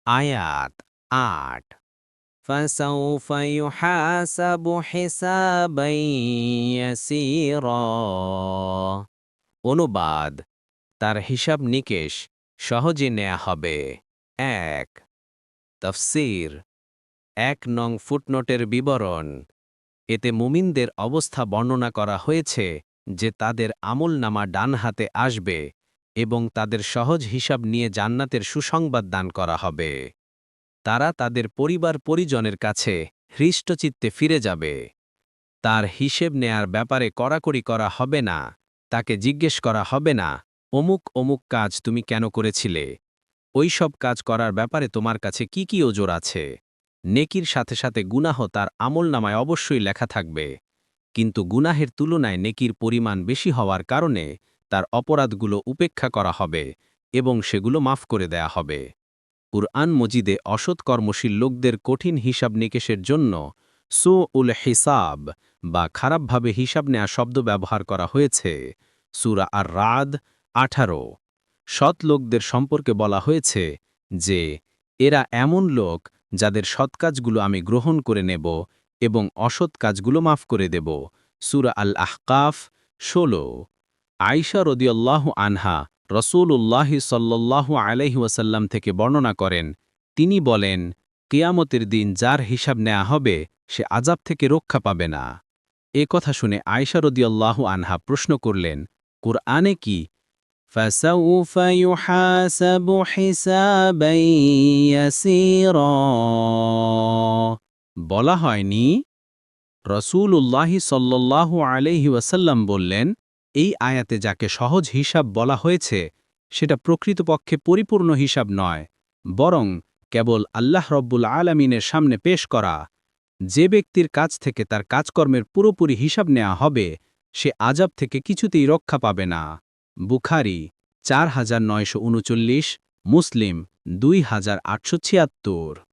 আয়াত ৮ فسوف يحاسب حسابا يسيرا অনুবাদ তার হিসাব নিকেশ সহজে নেয়া হবে ১ তাফসীর ১ নং ফুটনোটের বিবরণ এতে মুমিনদের অবস্থা বর্ণনা করা হয়েছে যে তাদের আমলনামা ডান হাতে আসবে এবং তাদের সহজ হিসাব নিয়ে জান্নাতের সুসংবাদ দান করা হবে তারা তাদের পরিবার পরিজনের কাছে হৃষ্টচিত্তে ফিরে যাবে তার হিসেব নেয়ার ব্যাপারে কড়াকড়ি করা হবে না তাকে জিজ্ঞেস করা হবে না অমুক অমুক কাজ তুমি কেন করেছিলে ওই সব কাজ করার ব্যাপারে তোমার কাছে কি ওজোর আছে নেকির সাথে সাথে গুনাহ তার আমলনামায় অবশ্যই লেখা থাকবে কিন্তু গুনাহের তুলনায় নেকির পরিমাণ বেশি হওয়ার কারণে তার অপরাধগুলো উপেক্ষা করা হবে এবং সেগুলো মাফ করে দেয়া হবে কুরআন মজিদে অসৎ কর্মশীল লোকদের কঠিন হিসাব নিকেশের জন্য সুউল হিসাব বা খারাপভাবে হিসাব নেয়া শব্দ ব্যবহার করা হয়েছে সূরা আর রাদ ১৮ সৎ লোকদের সম্পর্কে বলা হয়েছে যে এরা এমন লোক যাদের সৎ কাজগুলো আমি গ্রহণ করে নেব এবং অসৎ কাজগুলো মাফ করে দেব সূরা আল আহকাফ ১৬ আয়েশা রাদিয়াল্লাহু আনহা রাসূলুল্লাহ সাল্লাল্লাহু আলাইহি ওয়াসাল্লাম থেকে বর্ণনা করেন তিনি বলেন কিয়ামতের দিন যার হিসাব নেওয়া হবে সে আযাব থেকে রক্ষা পাবে না এ কথা শুনে আয়েশা রাদিয়াল্লাহু আনহা প্রশ্ন করলেন কুরআনে কি فسوف يحاسب حسابا يسيرا বলা হয়নি রাসূলুল্লাহ সাল্লাল্লাহু আলাইহি ওয়াসাল্লাম বললেন এই আয়াতে যাকে সহজ হিসাব বলা হয়েছে সেটা প্রকৃতপক্ষে পরিপূর্ণ হিসাব নয় বরং কেবল আল্লাহ রব্বুল আলামিনের সামনে পেশ করা যে ব্যক্তির কাছ থেকে তার কাজকর্মের পুরোপুরি হিসাব নেওয়া হবে সে আযাব থেকে কিছুতেই রক্ষা পাবে না বুখারী ৪৯৩৯ মুসলিম ২৮৭৬